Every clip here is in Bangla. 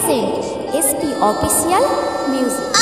SP Official Music.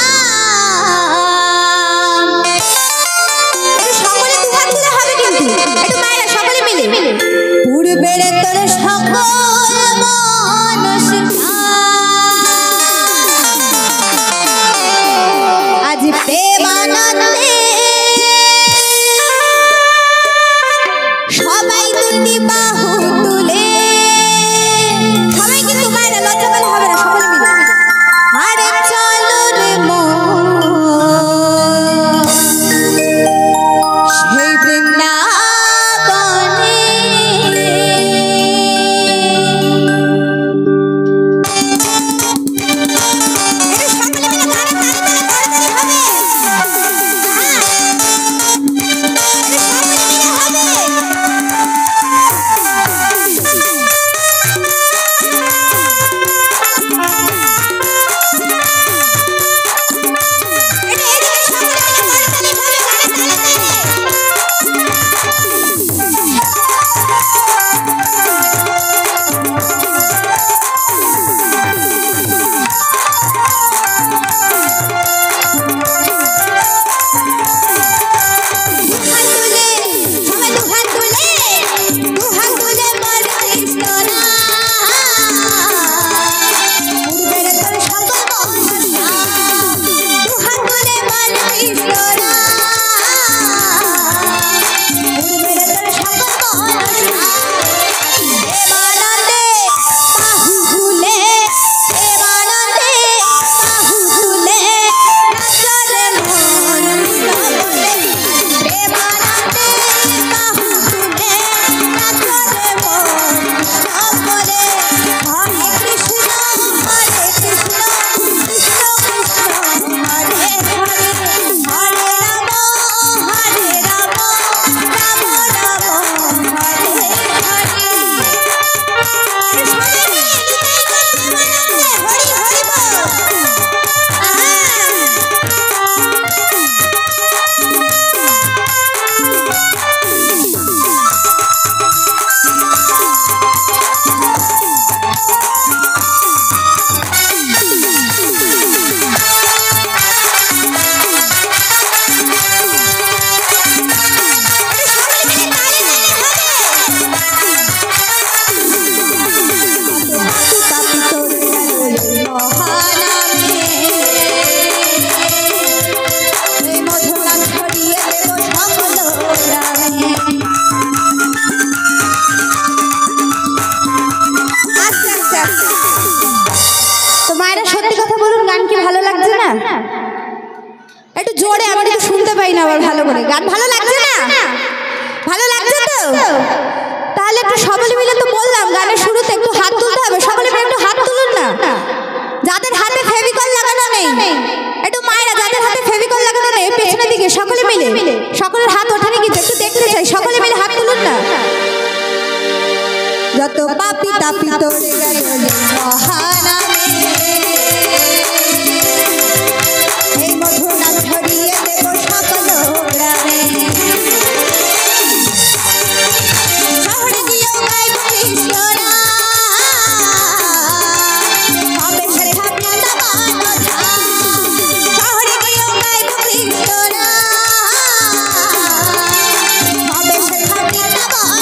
একটু জোরে আমি তো শুনতে পাই না আবার ভালো করে গান ভালো লাগছে না ভালো লাগছে তো তাহলে একটু সকলে মিলে তো বললাম গানের শুরুতে একটু হাত তুলতে হবে সকলে মিলে একটু হাত তুলুন না যাদের হাতে ফেভিকল লাগানো নেই একটু মায়েরা যাদের হাতে ফেভিকল লাগানো নেই পেছনের দিকে সকলে মিলে সকলের হাত ওঠানে কিন্তু একটু দেখতে চাই সকলে মিলে হাত তুলুন না যত পাপি তাপি তোরে গেল মহানামে এই মধুর নাম ছড়িয়ে দেব সকল গ্রামে শহরে দিও গাইব কৃষ্ণ হবে সেথা বৃন্দাবন শহরে দিও গাইব কৃষ্ণ হবে সেথা বৃন্দাবন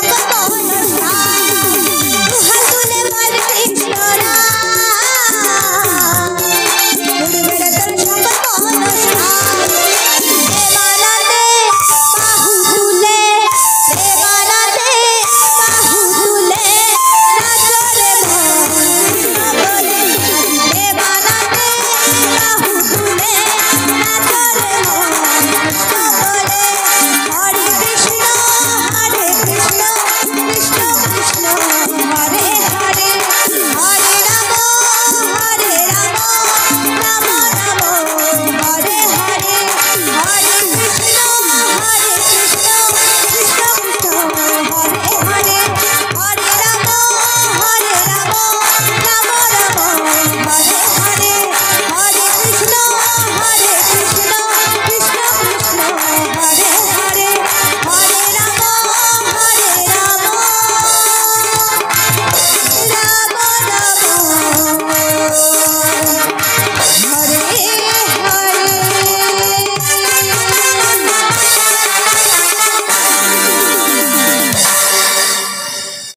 বাবা